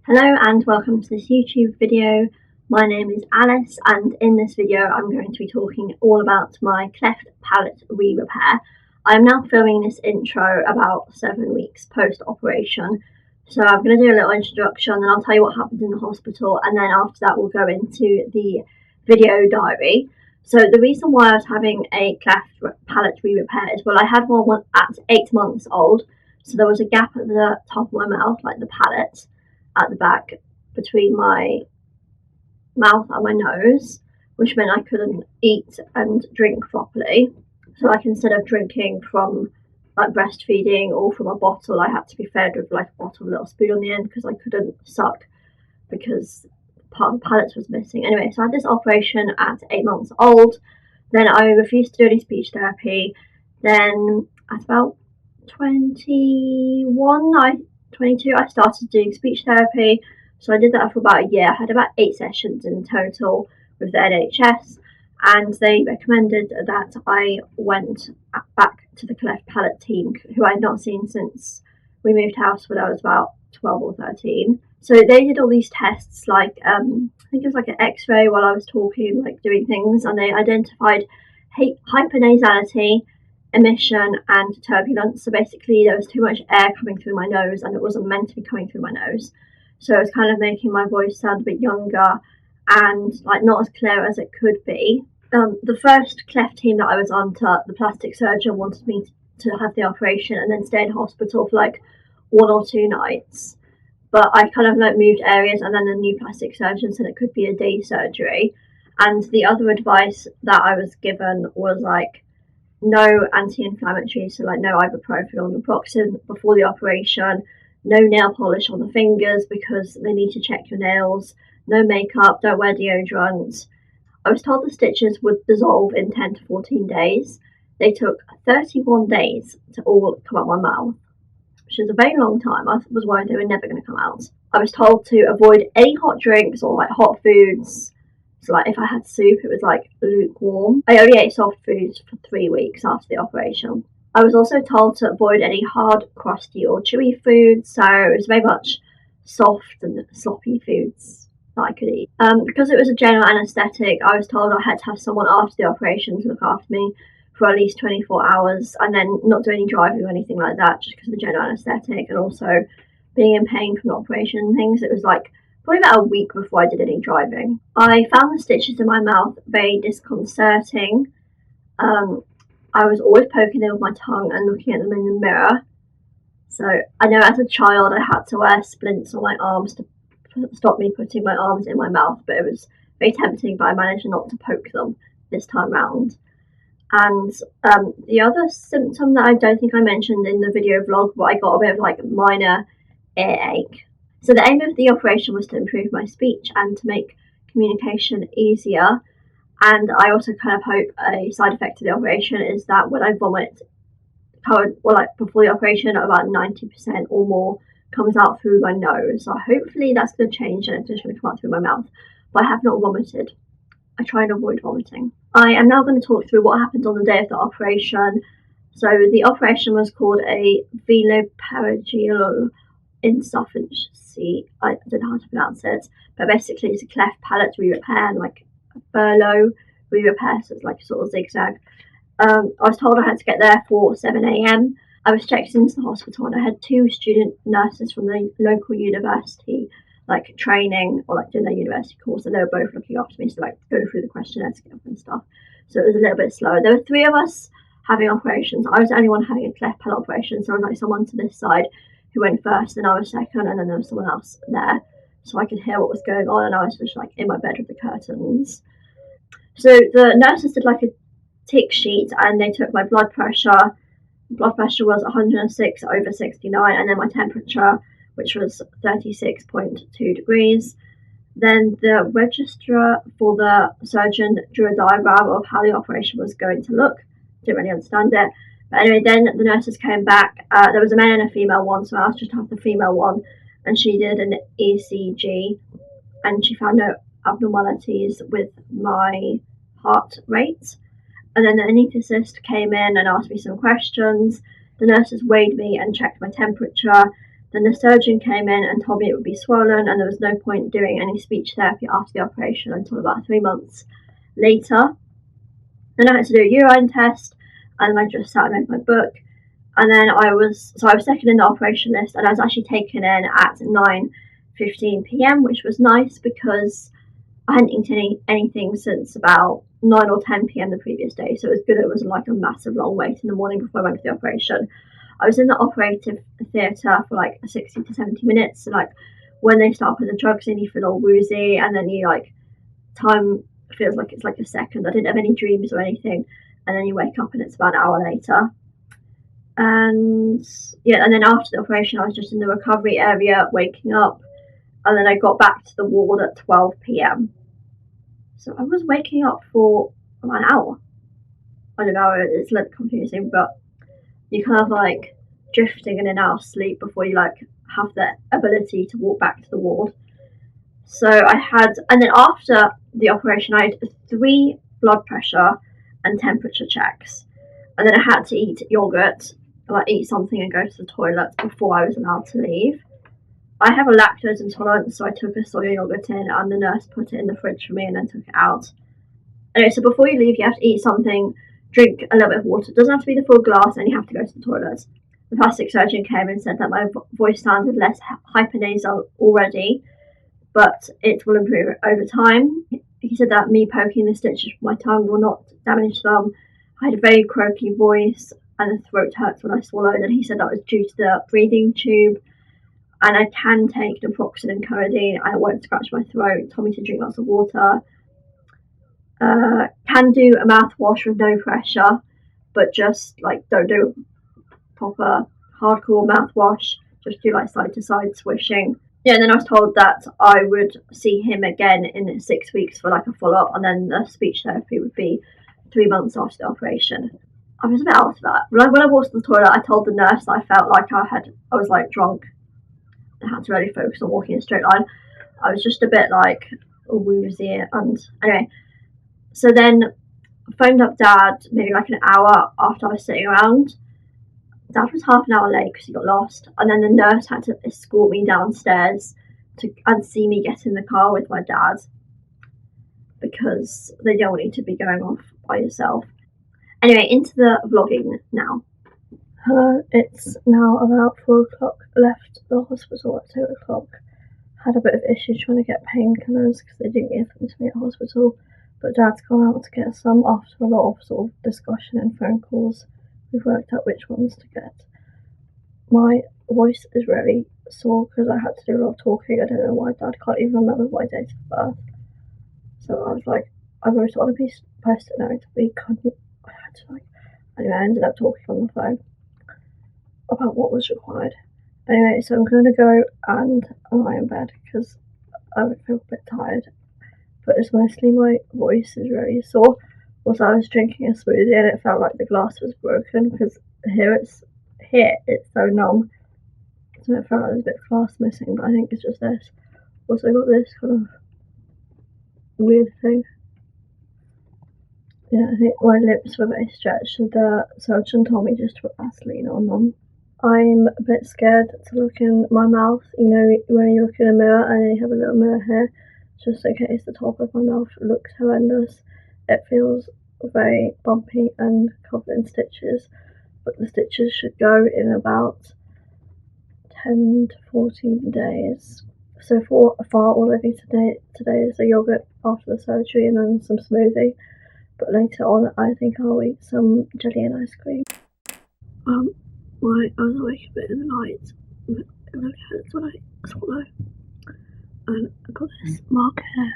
Hello and welcome to this YouTube video. My name is Alice and in this video I'm going to be talking all about my cleft palate re-repair. I'm now filming this intro about 7 weeks post-operation. So I'm going to do a little introduction and I'll tell you what happened in the hospital, and then after that we'll go into the video diary. So the reason why I was having a cleft palate re-repair is, well, I had one at 8 months old. So there was a gap at the top of my mouth, like the palate, at the back between my mouth and my nose, which meant I couldn't eat and drink properly. So like instead of drinking from like breastfeeding or from a bottle, I had to be fed with like a bottle with a little spoon on the end because I couldn't suck because part of the palate was missing. Anyway, so I had this operation at 8 months old. Then I refused to do any speech therapy. Then at about 22, I started doing speech therapy. So I did that for about a year. I had about 8 sessions in total with the NHS, and they recommended that I went back to the Cleft Palate team, who I had not seen since we moved house when I was about 12 or 13. So they did all these tests, like I think it was like an x-ray while I was talking, like doing things, and they identified hypernasality, emission and turbulence. So basically there was too much air coming through my nose and it wasn't meant to be coming through my nose, so it was kind of making my voice sound a bit younger and like not as clear as it could be. The first cleft team that I was on, the plastic surgeon wanted me to have the operation and then stay in hospital for like 1 or 2 nights, but I kind of like moved areas, and then the new plastic surgeon said it could be a day surgery. And the other advice that I was given was like no anti-inflammatory, so like no ibuprofen or naproxen before the operation, no nail polish on the fingers because they need to check your nails, no makeup, don't wear deodorant. I was told the stitches would dissolve in 10 to 14 days. They took 31 days to all come out my mouth, which is a very long time. I was worried they were never going to come out. I was told to avoid any hot drinks or like hot foods. So like if I had soup, it was like lukewarm. I only ate soft foods for 3 weeks after the operation. I was also told to avoid any hard, crusty or chewy foods, so it was very much soft and sloppy foods that I could eat. Because it was a general anaesthetic, I was told I had to have someone after the operation to look after me for at least 24 hours and then not do any driving or anything like that, just because of the general anaesthetic, and also being in pain from the operation and things. It was like probably about a week before I did any driving. I found the stitches in my mouth very disconcerting. I was always poking them with my tongue and looking at them in the mirror. So I know as a child I had to wear splints on my arms to stop me putting my arms in my mouth, but it was very tempting, but I managed not to poke them this time round. And the other symptom that I don't think I mentioned in the video vlog, but I got a bit of like minor earache. So the aim of the operation was to improve my speech and to make communication easier. And I also kind of hope a side effect of the operation is that when I vomit, before the operation, about 90% or more comes out through my nose. So hopefully that's going to change and it's just going to come out through my mouth. But I have not vomited. I try and avoid vomiting. I am now going to talk through what happened on the day of the operation. So the operation was called a velopharyngeal insufficiency. I don't know how to pronounce it, but basically it's a cleft palate re-repair, and like a furlough re-repair, so it's like a sort of zigzag. I was told I had to get there for 7 a.m. I was checked into the hospital and I had 2 student nurses from the local university like training or like doing their university course, and they were both looking after me, so like going through the questionnaire together and stuff. So it was a little bit slower. There were 3 of us having operations. I was the only one having a cleft palate operation, so I was like someone to this side who went first, then I was second, and then there was someone else there, so I could hear what was going on, and I was just like in my bed with the curtains. So the nurses did like a tick sheet and they took my blood pressure. Blood pressure was 106/69, and then my temperature, which was 36.2 degrees. Then the registrar for the surgeon drew a diagram of how the operation was going to look. Didn't really understand it. But anyway, then the nurses came back. There was a male and a female one, so I asked her to have the female one, and she did an ECG, and she found no abnormalities with my heart rate. And then the anaesthetist came in and asked me some questions. The nurses weighed me and checked my temperature. Then the surgeon came in and told me it would be swollen and there was no point doing any speech therapy after the operation until about 3 months later. Then I had to do a urine test, and I just sat and read my book. And then I was second in the operation list, and I was actually taken in at 9:15 p.m, which was nice because I hadn't eaten anything since about 9 or 10 p.m. the previous day, so it was good. It wasn't like a massive long wait in the morning before I went for the operation. I was in the operative theatre for like 60 to 70 minutes. So like when they start with the drugs in, you feel all woozy, and then you like time feels like it's like a second. I didn't have any dreams or anything, and then you wake up and it's about an hour later. And yeah, and then after the operation, I was just in the recovery area, waking up, and then I got back to the ward at 12 p.m. So I was waking up for about an hour. I don't know, it's a little confusing, but you kind of like drifting in and out of sleep before you like have the ability to walk back to the ward. So I had, and then after the operation, I had 3 blood pressure and temperature checks, and then I had to eat yogurt, like eat something and go to the toilet before I was allowed to leave. I have a lactose intolerance, so I took a soy yogurt in, and the nurse put it in the fridge for me and then took it out. Anyway, so before you leave, you have to eat something, drink a little bit of water. It doesn't have to be the full glass, and you have to go to the toilet. The plastic surgeon came and said that my voice sounded less hypernasal already, but it will improve over time. He said that me poking the stitches with my tongue will not damage them. I had a very croaky voice and the throat hurts when I swallowed, and he said that was due to the breathing tube. And I can take naproxen and codeine, and I won't scratch my throat. Told me to drink lots of water. Can do a mouthwash with no pressure, but just like don't do proper hardcore mouthwash. Just do like side to side swishing. Yeah, and then I was told that I would see him again in 6 weeks for like a follow up, and then the speech therapy would be 3 months after the operation. I was a bit out of that. When I walked to the toilet, I told the nurse that I felt like I was like drunk. I had to really focus on walking in a straight line. I was just a bit like woozy, and anyway. So then I phoned up Dad maybe like an hour after I was sitting around. Dad was half an hour late because he got lost, and then the nurse had to escort me downstairs and see me get in the car with my dad because they don't want you to be going off by yourself. Anyway, into the vlogging now. Hello, it's now about 4 o'clock. Left the hospital at 2 o'clock. Had a bit of issue trying to get painkillers because they didn't give them to me at hospital, but Dad's gone out to get some after a lot of sort of discussion and phone calls. We've worked out which ones to get. My voice is really sore because I had to do a lot of talking. I don't know why. Dad can't even remember my date of birth. So I was like, I wrote it on a piece of post-it note. I had to like, anyway, I ended up talking on the phone about what was required. Anyway, so I'm going to go and lie in bed because I feel a bit tired. But it's mostly my voice is really sore. Also, I was drinking a smoothie and it felt like the glass was broken because here it's so numb. So it felt like there's a bit of glass missing, but I think it's just this. Also got this kind of weird thing. Yeah, I think my lips were very stretched, so the surgeon told me just to put Vaseline on them. I'm a bit scared to look in my mouth, you know, when you look in a mirror and you have a little mirror here, just in case the top of my mouth looks horrendous. It feels very bumpy and covered in stitches, but the stitches should go in about 10 to 14 days. So for all I need today is a yogurt after the surgery and then some smoothie. But later on, I think I'll eat some jelly and ice cream. I was awake a bit in the night, but it really hurts when I swallow. And I got this mark here.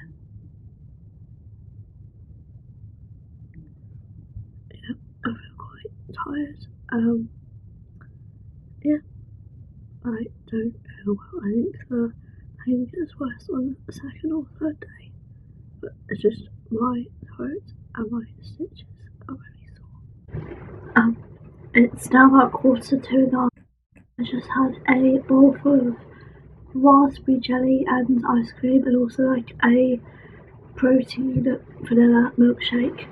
Yeah, I feel quite tired. Yeah, I don't feel well. I think the pain gets worse on the second or third day, but it's just my throat and my stitches are really sore. It's now about 1:45. I just had a bowl full of raspberry jelly and ice cream, and also like a protein vanilla milkshake.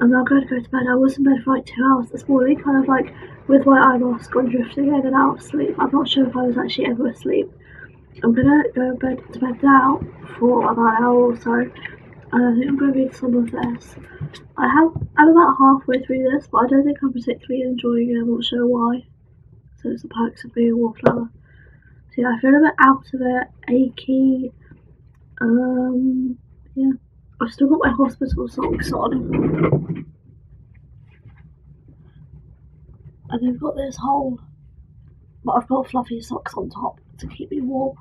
I'm now going to go to bed. I was in bed for like 2 hours this morning, kind of like with my eye mask on, drifting in and out of sleep. I'm not sure if I was actually ever asleep. I'm gonna go to bed now for about an hour or so, and I think I'm gonna read some of this. I'm about halfway through this, but I don't think I'm particularly enjoying it. I'm not sure why. So it's the perks of being a wallflower. So yeah, I feel a bit out of it, achy. Yeah. I've still got my hospital socks on. And they've got this hole, but I've got fluffy socks on top to keep me warm.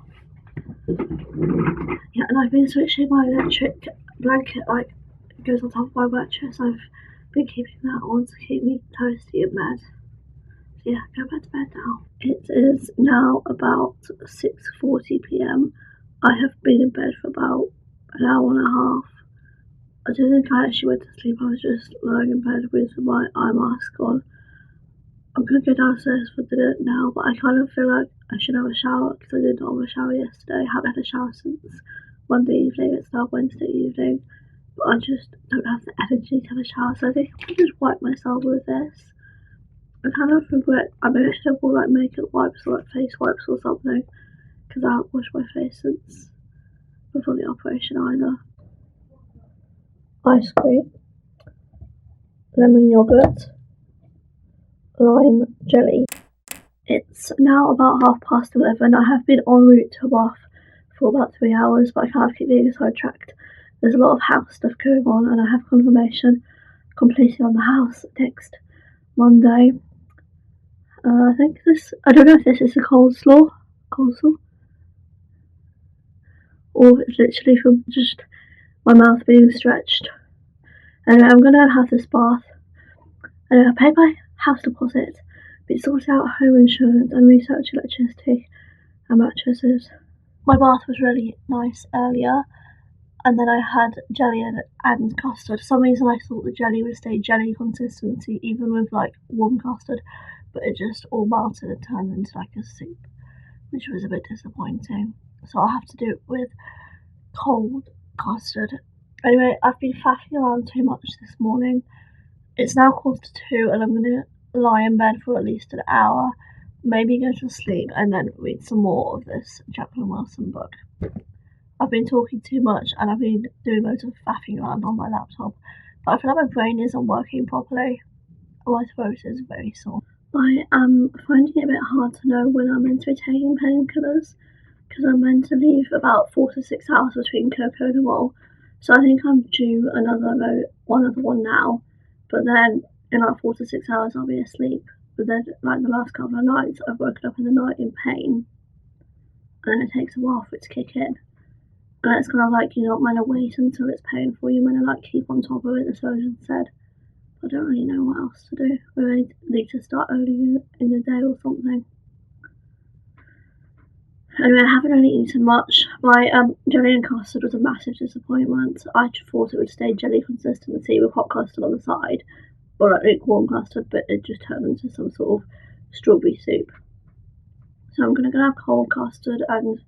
Yeah, and I've been switching my electric blanket, like, it goes on top of my mattress. I've been keeping that on to keep me toasty in bed. So yeah, go back to bed now. It is now about 6:40 p.m. I have been in bed for about an hour and a half. I don't think I actually went to sleep. I was just lying in bed with my eye mask on. I'm gonna go downstairs for dinner now, but I kind of feel like I should have a shower because I did not have a shower yesterday. I haven't had a shower since Monday evening. It's now Wednesday evening, but I just don't have the energy to have a shower, so I think I'll just wipe myself with this. I kind of regret I maybe should have bought like makeup wipes or like face wipes or something, because I haven't washed my face since before the operation either. Ice cream, lemon yogurt, lime jelly. It's now about 11:30. I have been en route to a bath for about 3 hours, but I kind of keep being sidetracked. There's a lot of house stuff going on, and I have confirmation completed on the house next Monday. I think I don't know if this is a coleslaw, or it's literally from just my mouth being stretched. Anyway, I'm gonna have this bath. Anyway, I paid my house deposit, but it sorted out home insurance and research electricity and mattresses. My bath was really nice earlier, and then I had jelly and custard. For some reason I thought the jelly would stay jelly consistency even with like warm custard, but it just all melted and turned into like a soup, which was a bit disappointing. So I'll have to do it with cold custard. Anyway, I've been faffing around too much this morning. It's now 1:45 and I'm gonna lie in bed for at least an hour, maybe go to sleep and then read some more of this Jacqueline Wilson book. I've been talking too much and I've been doing loads of faffing around on my laptop, but I feel like my brain isn't working properly. My throat is very sore. I am finding it a bit hard to know when I'm meant to be taking painkillers, because I'm meant to leave about 4 to 6 hours between cocodamol. So I think I'm due another one now, but then in like 4 to 6 hours I'll be asleep. But then like the last couple of nights I've woken up in the night in pain, and then it takes a while for it to kick in. And it's kind of like you're not meant to wait until it's painful, you're meant to like keep on top of it, the surgeon said. I don't really know what else to do. We may need to start early in the day or something. Anyway, I haven't really eaten much. My jelly and custard was a massive disappointment. I thought it would stay jelly consistency with hot custard on the side, or like lukewarm custard, but it just turned into some sort of strawberry soup. So I'm gonna have cold custard and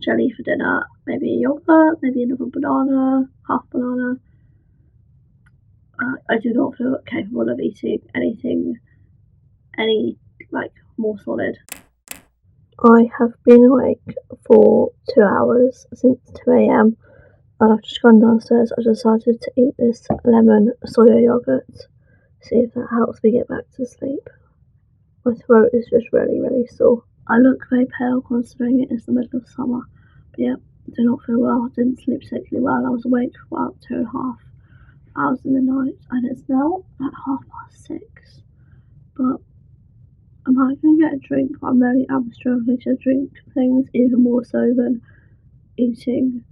jelly for dinner, maybe a yogurt, maybe another banana, half banana. I do not feel capable of eating anything more solid. I have been awake for 2 hours since 2 a.m. and I've just gone downstairs. I decided to eat this lemon soya yogurt, see if that helps me get back to sleep. My throat is just really, really sore. I look very pale considering it is the middle of summer, but yeah, I do not feel well. I didn't sleep particularly well. I was awake for about 2.5 hours in the night, and it's now at 6:30. But I might go and get a drink, but I'm struggling to drink things even more so than eating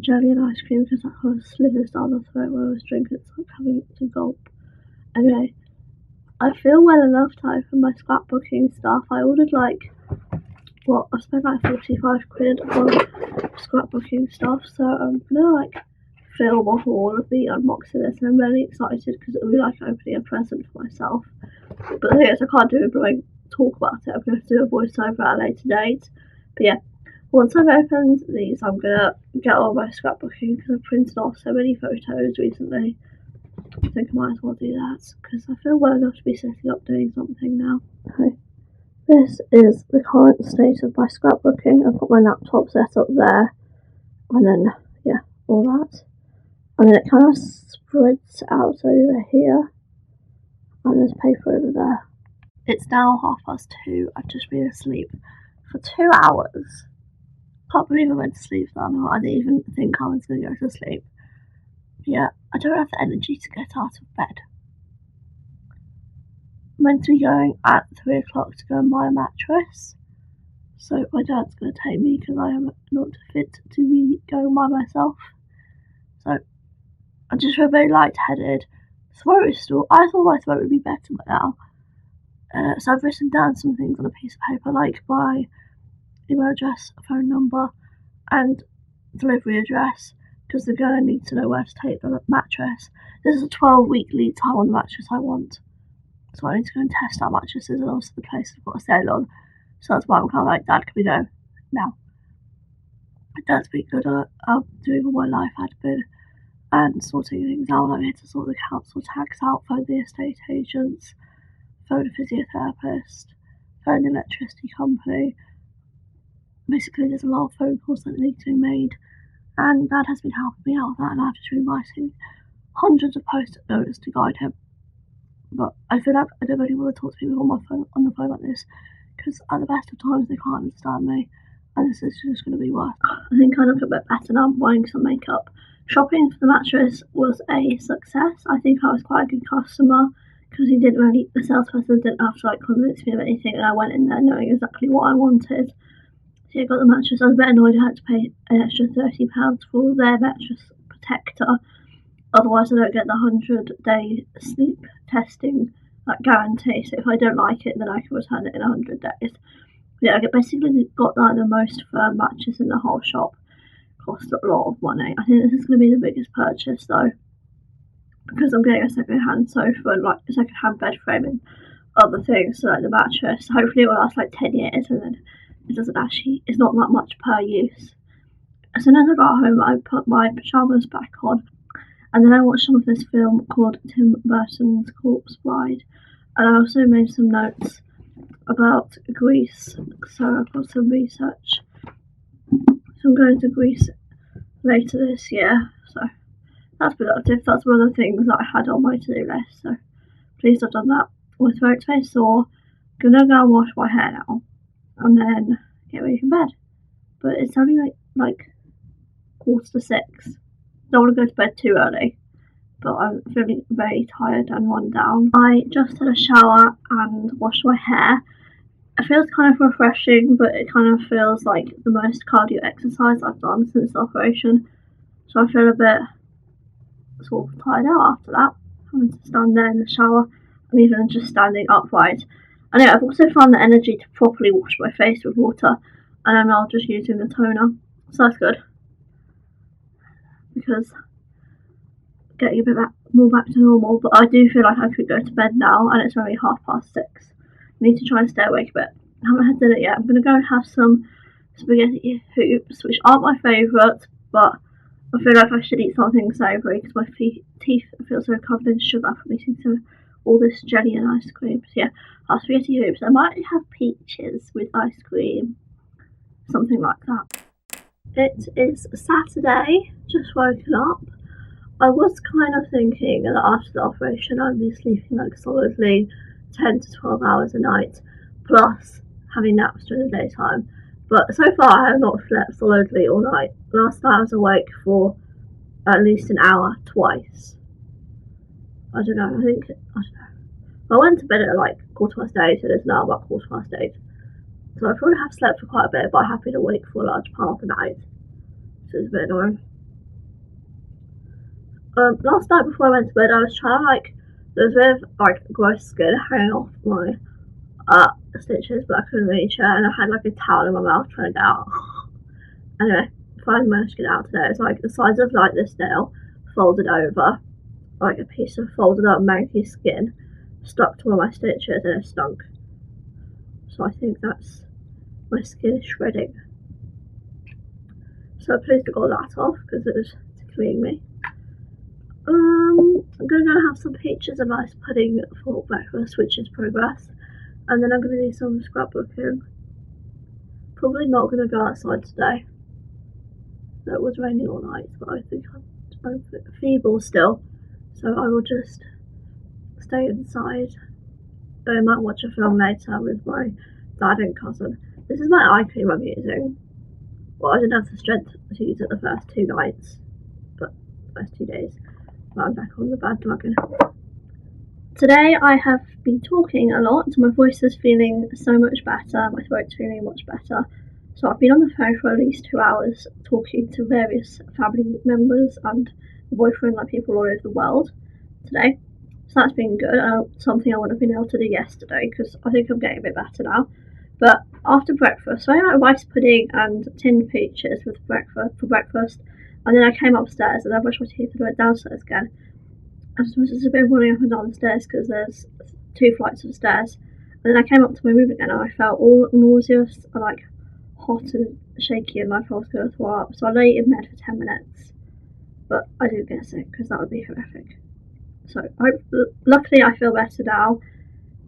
jelly and ice cream, because that kind of slithers down the throat, whereas drink it's like having to gulp. Anyway, I feel well enough time for my scrapbooking stuff. I ordered I spent like 45 quid on scrapbooking stuff, so I'm gonna film a haul of the unboxing this, and I'm really excited because it'll be like opening a present for myself. But the thing is, I can't do it but talk about it. I'm going to do a voiceover at a later date. But yeah, once I've opened these, I'm going to get all my scrapbooking because I've printed off so many photos recently. I think I might as well do that because I feel well enough to be setting up doing something now. Okay. This is the current state of my scrapbooking. I've got my laptop set up there, and then, yeah, all that. And then it kind of spreads out over here, and there's paper over there. It's now 2:30. I've just been asleep for 2 hours. Can't believe I went to sleep that night. I didn't even think I was going to go to sleep. Yeah, I don't have the energy to get out of bed. I'm meant to be going at 3 o'clock to go and buy a mattress. So my dad's going to take me because I am not fit to be going by myself. So I just feel very lightheaded. Throat is still. I thought my throat would be better by now. So I've written down some things on a piece of paper, like my email address, phone number, and delivery address, because they're going to need to know where to take the mattress. This is a 12-week lead time on the mattress I want. So I need to go and test out mattresses, and also the place I've got a sale on. So that's why I'm kind of like, Dad, can we go now? Dad's been good at doing all my life admin and sorting things out. I'm here to sort the council tax out, phone the estate agents, phone a physiotherapist, phone the electricity company. Basically, there's a lot of phone calls that need to be made, and Dad has been helping me out with that, and I've just been writing hundreds of post-it notes to guide him. But I feel like I don't really want to talk to people on the phone like this, because at the best of times they can't understand me, and this is just going to be worse. I think I look a bit better now. I'm wearing some makeup. Shopping for the mattress was a success. I think I was quite a good customer because the salesperson didn't have to convince me of anything, and I went in there knowing exactly what I wanted. So I got the mattress. I was a bit annoyed I had to pay an extra £30 for their mattress protector. Otherwise, I don't get the 100-day sleep testing guarantee. So if I don't like it, then I can return it in 100 days. Yeah, I basically got the most firm mattress in the whole shop. Cost a lot of money. I think this is going to be the biggest purchase though, because I'm getting a second-hand sofa and a second-hand bed frame and other things. So the mattress, hopefully it will last 10 years, and then it's not that much per use. As soon as I got home, I put my pyjamas back on, and then I watched some of this film called Tim Burton's Corpse Bride, and I also made some notes about Greece, so I've got some research. So I'm going to Greece later this year, so that's productive. That's one of the things that I had on my to-do list, so pleased I've done that. My throat's very sore. I'm gonna go and wash my hair now, and then get ready for bed. But it's only like 5:45. Don't want to go to bed too early, but I'm feeling very tired and run down. I just had a shower and washed my hair. It feels kind of refreshing, but it kind of feels like the most cardio exercise I've done since the operation. So I feel a bit sort of tired out after that, having to stand there in the shower and even just standing upright. And yeah, I've also found the energy to properly wash my face with water, and I'm now just using the toner. So that's good, because getting a bit more back to normal. But I do feel like I could go to bed now, and it's only 6:30. I need to try and stay awake a bit. I haven't had dinner yet. I'm going to go and have some spaghetti hoops, which aren't my favourite, but I feel like I should eat something savoury because my teeth feel so covered in sugar from eating all this jelly and ice cream. So yeah, I'll have spaghetti hoops. I might have peaches with ice cream, something like that. It is Saturday, just woken up. I was kind of thinking that after the operation I'd be sleeping solidly 10 to 12 hours a night, plus having naps during the daytime. But so far I have not slept solidly all night. Last night I was awake for at least an hour twice. I don't know. I went to bed at 8:15, so it's now about 8:15. So I probably have slept for quite a bit, but I have been awake for a large part of the night. So it's a bit annoying. Last night before I went to bed, I was trying to there was a bit of gross skin hanging off my stitches, but I couldn't reach it, and I had a towel in my mouth trying to get out. Anyway, finally managed to get out today. It's the size of this nail folded over, a piece of folded up manky skin stuck to one of my stitches, and it stunk. So I think that's my skin is shredding. So I'm pleased to got that off because it was tickling me. I'm going to go have some peaches and rice pudding for breakfast, which is progress. And then I'm going to do some scrapbooking. Probably not going to go outside today. It was raining all night, but I think I'm feeble still. So I will just stay inside. I might watch a film later with my dad and cousin. This is my eye cream I'm using. Well, I didn't have the strength to use it the first 2 nights, but the first 2 days. But I'm back on the bandwagon. Today I have been talking a lot, my voice is feeling so much better, my throat's feeling much better. So I've been on the phone for at least 2 hours talking to various family members and the boyfriend, like people all over the world today. So that's been good, something I wouldn't have been able to do yesterday because I think I'm getting a bit better now. But after breakfast, so I had rice pudding and tinned peaches for breakfast, and then I came upstairs and I brushed my teeth and went downstairs again. I was just a bit running up and down the stairs because there's 2 flights of stairs, and then I came up to my room again and I felt all nauseous and like hot and shaky and like I was going to throw up. So I lay in bed for 10 minutes, but I didn't get sick because that would be horrific. So luckily I feel better now,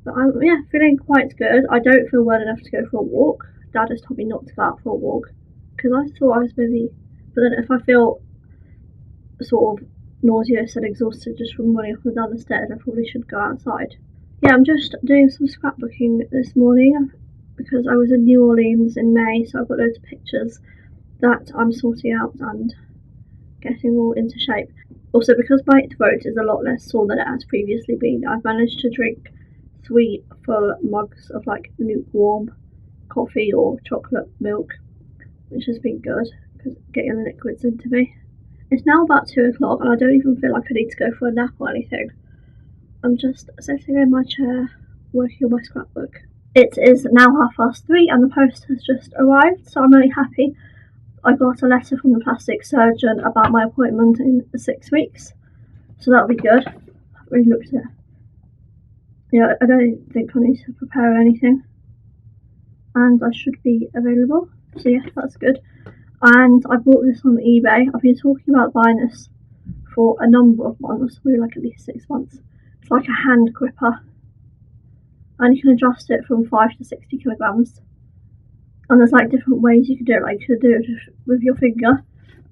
but I'm feeling quite good. I don't feel well enough to go for a walk. Dad has told me not to go out for a walk because I thought I was busy, but then if I feel sort of nauseous and exhausted just from running up and down the stairs, I probably should go outside. Yeah, I'm just doing some scrapbooking this morning because I was in New Orleans in May, so I've got loads of pictures that I'm sorting out and getting all into shape. Also, because my throat is a lot less sore than it has previously been, I've managed to drink 3 full mugs of like lukewarm coffee or chocolate milk, which has been good because getting the liquids into me. It's now about 2 o'clock and I don't even feel like I need to go for a nap or anything. I'm just sitting in my chair working on my scrapbook. It is now 3:30 and the post has just arrived, so I'm really happy. I got a letter from the plastic surgeon about my appointment in 6 weeks, so that'll be good. I haven't really looked at it. Yeah, I don't think I need to prepare anything, and I should be available, so yeah, that's good. And I bought this on eBay. I've been talking about buying this for a number of months, maybe like at least 6 months. It's like a hand gripper, and you can adjust it from 5 to 60 kilograms. And there's like different ways you can do it. Like you can do it just with your finger,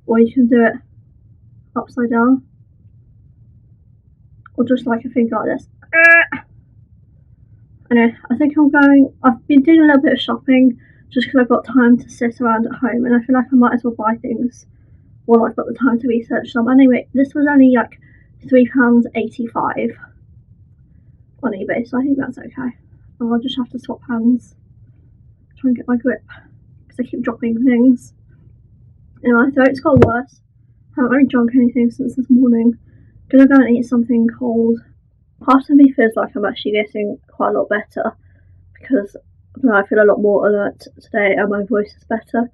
or you can do it upside down, or just like a finger like this. Anyway, I think I've been doing a little bit of shopping just because I've got time to sit around at home, and I feel like I might as well buy things while I've got the time to research them. Anyway, this was only like £3.85 on eBay, so I think that's okay. And I'll just have to swap hands, try and get my grip, because I keep dropping things. Anyway, my throat's got worse. I haven't really drunk anything since this morning. I'm gonna go and eat something cold. Part of me feels like I'm actually getting quite a lot better because I feel a lot more alert today and my voice is better.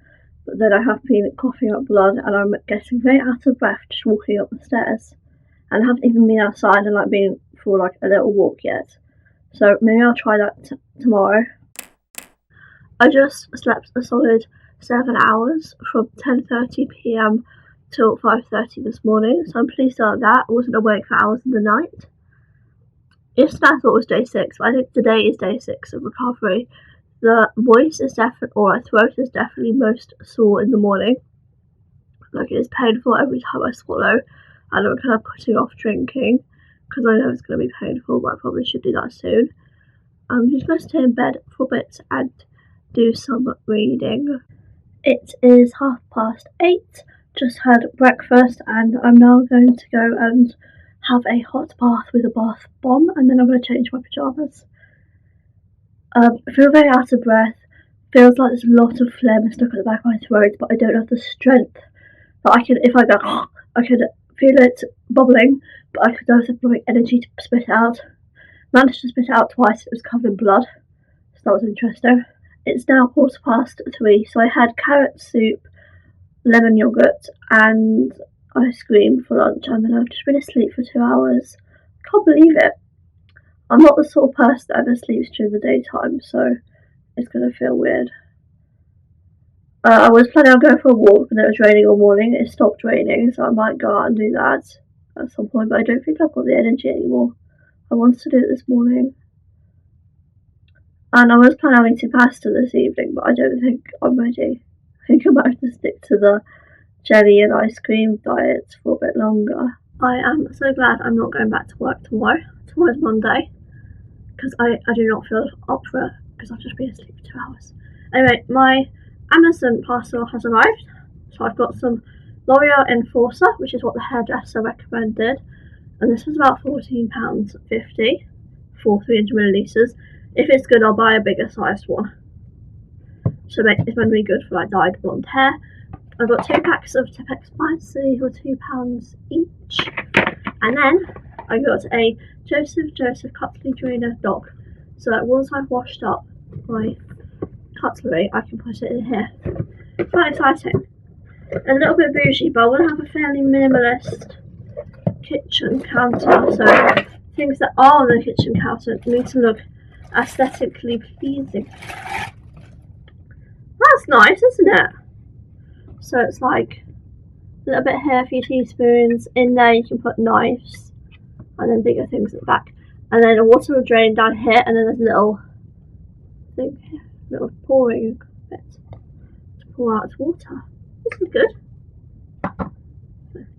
But then I have been coughing up blood and I'm getting very out of breath just walking up the stairs. And I haven't even been outside and like been for like a little walk yet. So maybe I'll try that tomorrow. I just slept a solid 7 hours from 10:30 p.m. till 5:30 this morning, so I'm pleased about that. I wasn't awake for hours in the night. Yesterday I thought it was day 6, but I think today is day 6 of recovery. The voice is definitely, or my throat is definitely most sore in the morning. Like it is painful every time I swallow, and I'm kind of putting off drinking because I know it's going to be painful, but I probably should do that soon. I'm just going to stay in bed for a bit and do some reading. It is 8:30. Just had breakfast and I'm now going to go and have a hot bath with a bath bomb, and then I'm going to change my pyjamas. I feel very out of breath. Feels like there's a lot of phlegm stuck at the back of my throat, but I don't have the strength that I can. If I go, I could feel it bubbling, but I don't have the energy to spit it out. Managed to spit it out twice. It was covered in blood, so that was interesting. It's now 3:15, so I had carrot soup, lemon yogurt, and ice cream for lunch, and then I've just been asleep for 2 hours. I can't believe it. I'm not the sort of person that ever sleeps during the daytime, so it's going to feel weird. I was planning on going for a walk, but it was raining all morning. It stopped raining, so I might go out and do that. at some point, but I don't think I've got the energy anymore. I wanted to do it this morning. And I was planning to pasta this evening, but I don't think I'm ready. I think I might have to stick to the jelly and ice cream diet for a bit longer. I am so glad I'm not going back to work tomorrow. Tomorrow's Monday, because I do not feel up for it, because I've just been asleep for 2 hours. Anyway, my Amazon parcel has arrived. So I've got some L'Oreal Enforcer, which is what the hairdresser recommended. And this was about £14.50 for 300 millilitres. If it's good, I'll buy a bigger sized one. So it's going to be good for like dyed blonde hair. I've got 2 packs of Tipex Spice, so these were £2 each. And then I got a Joseph cutlery drainer dock. So that once I've washed up my cutlery, I can put it in here. Quite exciting. A little bit bougie, but I want to have a fairly minimalist kitchen counter. So things that are on the kitchen counter need to look aesthetically pleasing. That's nice, isn't it? So it's like a little bit here for your teaspoons. In there you can put knives, and then bigger things at the back. And then a water will drain down here, and then there's a little thing here, little pouring bit to pour out water. This is good.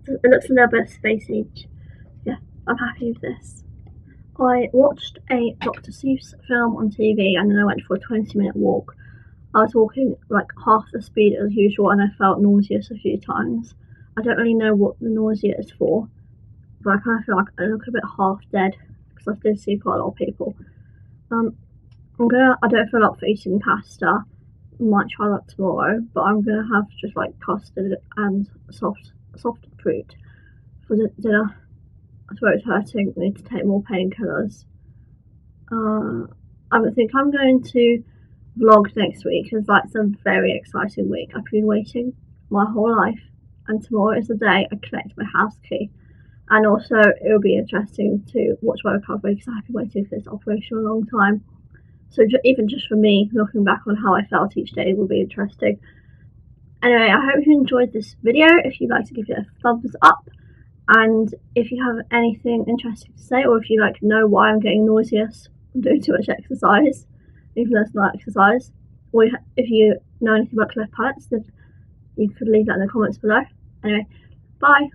It looks a little bit spacey. Yeah, I'm happy with this. I watched a Dr. Seuss film on TV, and then I went for a 20-minute walk. I was walking like half the speed as usual, and I felt nauseous a few times. I don't really know what the nausea is for, but I kind of feel like I look a bit half dead because I did see quite a lot of people. I don't feel up for eating pasta. Might try that tomorrow, but I'm gonna have just like custard and soft fruit for dinner. My throat's hurting. I need to take more painkillers. I think I'm going to vlog next week because that's a very exciting week. I've been waiting my whole life, and tomorrow is the day I collect my house key. And also it'll be interesting to watch my recovery because I've been waiting for this operation a long time. So even just for me, looking back on how I felt each day will be interesting. Anyway, I hope you enjoyed this video. If you'd like to give it a thumbs up, and if you have anything interesting to say, or if you know why I'm getting nauseous from doing too much exercise, even though it's not exercise, or if you know anything about cleft palates, then you could leave that in the comments below. Anyway, bye.